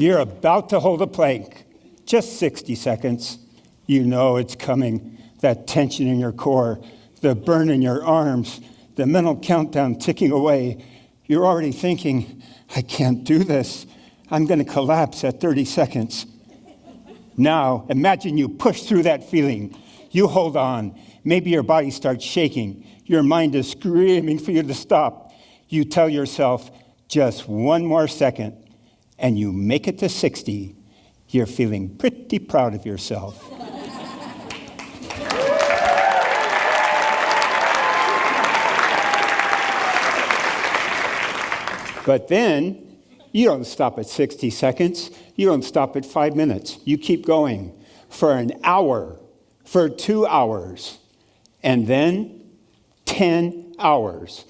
You're about to hold a plank. Just 60 seconds. You know it's coming. That tension in your core, the burn in your arms, the mental countdown ticking away. You're already thinking, I can't do this. I'm going to collapse at 30 seconds. Now, imagine you push through that feeling. You hold on. Maybe your body starts shaking. Your mind is screaming for you to stop. You tell yourself, just one more second, and you make it to 60. You're feeling pretty proud of yourself. But then, you don't stop at 60 seconds. You don't stop at 5 minutes. You keep going for an hour, for 2 hours, and then 10 hours.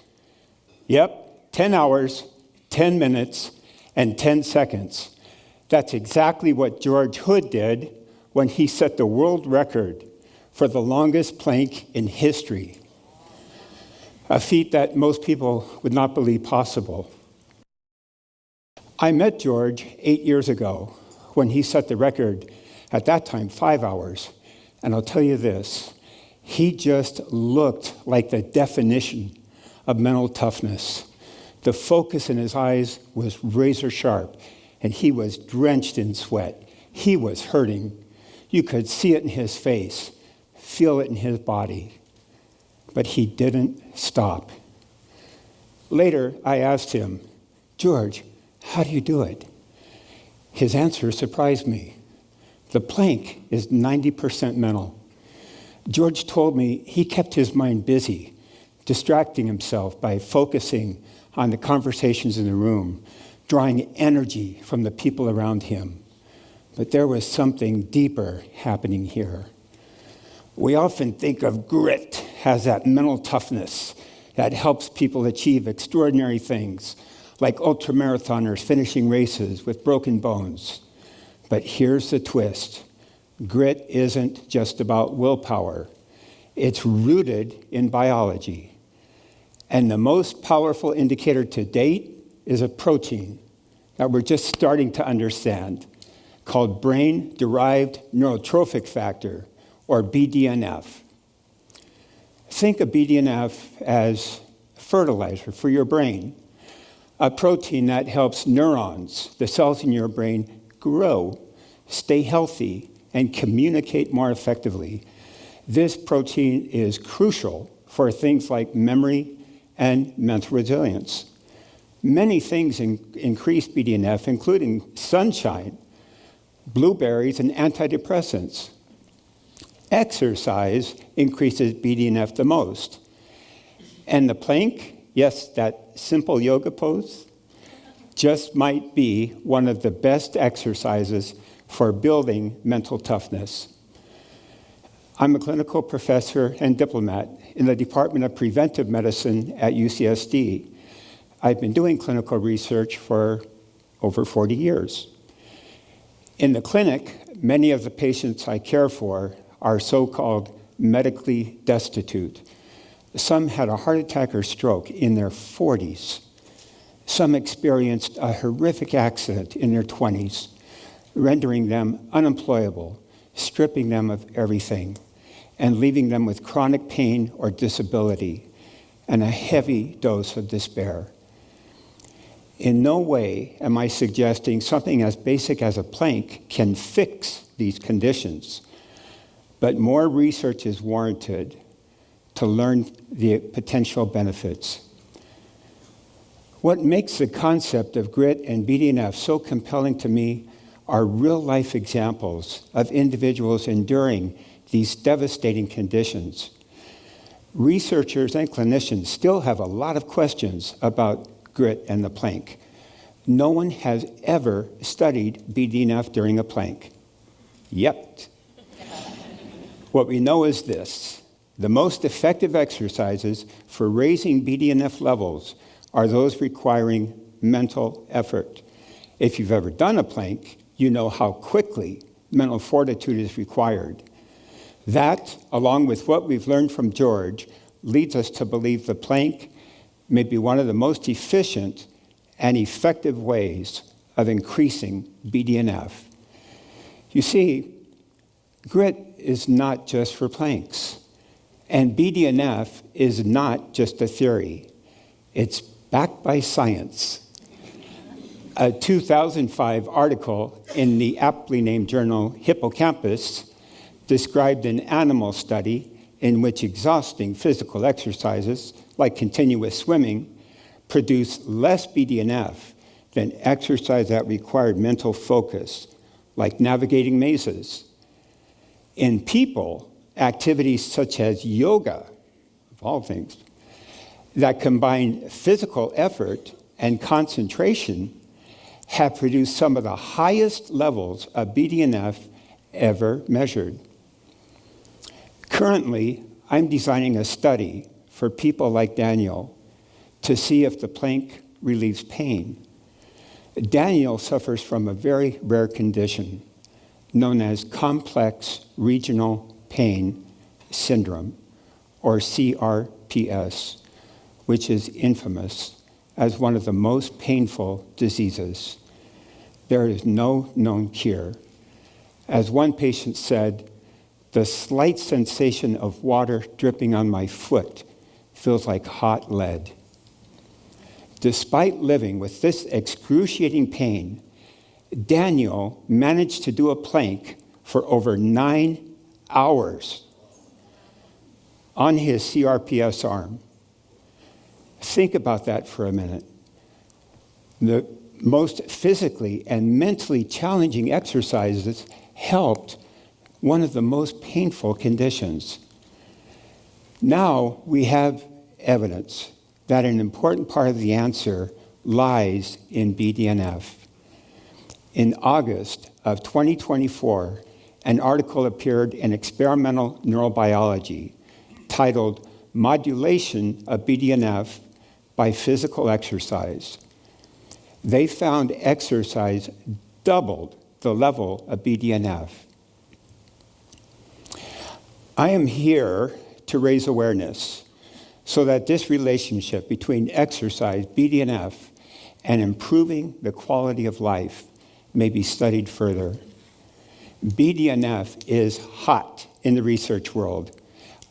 Yep, 10 hours, 10 minutes, and 10 seconds. That's exactly what George Hood did when he set the world record for the longest plank in history. A feat that most people would not believe possible. I met George 8 years ago when he set the record, at that time, 5 hours. And I'll tell you this, he just looked like the definition of mental toughness. The focus in his eyes was razor sharp, and he was drenched in sweat. He was hurting. You could see it in his face, feel it in his body. But he didn't stop. Later, I asked him, George, how do you do it? His answer surprised me. The plank is 90% mental. George told me he kept his mind busy, distracting himself by focusing on the conversations in the room, drawing energy from the people around him. But there was something deeper happening here. We often think of grit as that mental toughness that helps people achieve extraordinary things, like ultramarathoners finishing races with broken bones. But here's the twist. Grit isn't just about willpower. It's rooted in biology. And the most powerful indicator to date is a protein that we're just starting to understand, called brain-derived neurotrophic factor, or BDNF. Think of BDNF as fertilizer for your brain, a protein that helps neurons, the cells in your brain, grow, stay healthy, and communicate more effectively. This protein is crucial for things like memory and mental resilience. Many things increase BDNF, including sunshine, blueberries, and antidepressants. Exercise increases BDNF the most. And the plank, yes, that simple yoga pose, just might be one of the best exercises for building mental toughness. I'm a clinical professor and diplomat in the Department of Preventive Medicine at UCSD. I've been doing clinical research for over 40 years. In the clinic, many of the patients I care for are so-called medically destitute. Some had a heart attack or stroke in their 40s. Some experienced a horrific accident in their 20s, rendering them unemployable, stripping them of everything, and leaving them with chronic pain or disability and a heavy dose of despair. In no way am I suggesting something as basic as a plank can fix these conditions, but more research is warranted to learn the potential benefits. What makes the concept of grit and BDNF so compelling to me are real-life examples of individuals enduring these devastating conditions. Researchers and clinicians still have a lot of questions about grit and the plank. No one has ever studied BDNF during a plank. Yet. What we know is this: the most effective exercises for raising BDNF levels are those requiring mental effort. If you've ever done a plank, you know how quickly mental fortitude is required. That, along with what we've learned from George, leads us to believe the plank may be one of the most efficient and effective ways of increasing BDNF. You see, grit is not just for planks, and BDNF is not just a theory. It's backed by science. A 2005 article in the aptly named journal Hippocampus described an animal study in which exhausting physical exercises, like continuous swimming, produce less BDNF than exercise that required mental focus, like navigating mazes. In people, activities such as yoga, of all things, that combine physical effort and concentration have produced some of the highest levels of BDNF ever measured. Currently, I'm designing a study for people like Daniel to see if the plank relieves pain. Daniel suffers from a very rare condition known as complex regional pain syndrome, or CRPS, which is infamous as one of the most painful diseases. There is no known cure. As one patient said, "The slight sensation of water dripping on my foot feels like hot lead." Despite living with this excruciating pain, Daniel managed to do a plank for over 9 hours on his CRPS arm. Think about that for a minute. The most physically and mentally challenging exercises helped one of the most painful conditions. Now we have evidence that an important part of the answer lies in BDNF. In August of 2024, an article appeared in Experimental Neurobiology titled "Modulation of BDNF by Physical Exercise." They found exercise doubled the level of BDNF. I am here to raise awareness so that this relationship between exercise, BDNF, and improving the quality of life may be studied further. BDNF is hot in the research world.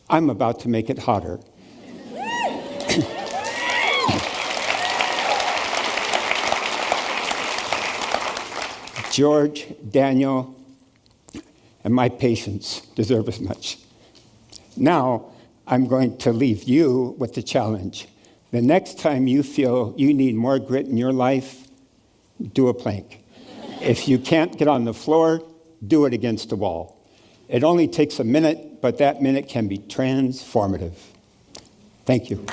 I'm about to make it hotter. George, Daniel, and my patients deserve as much. Now, I'm going to leave you with the challenge. The next time you feel you need more grit in your life, do a plank. If you can't get on the floor, do it against the wall. It only takes a minute, but that minute can be transformative. Thank you.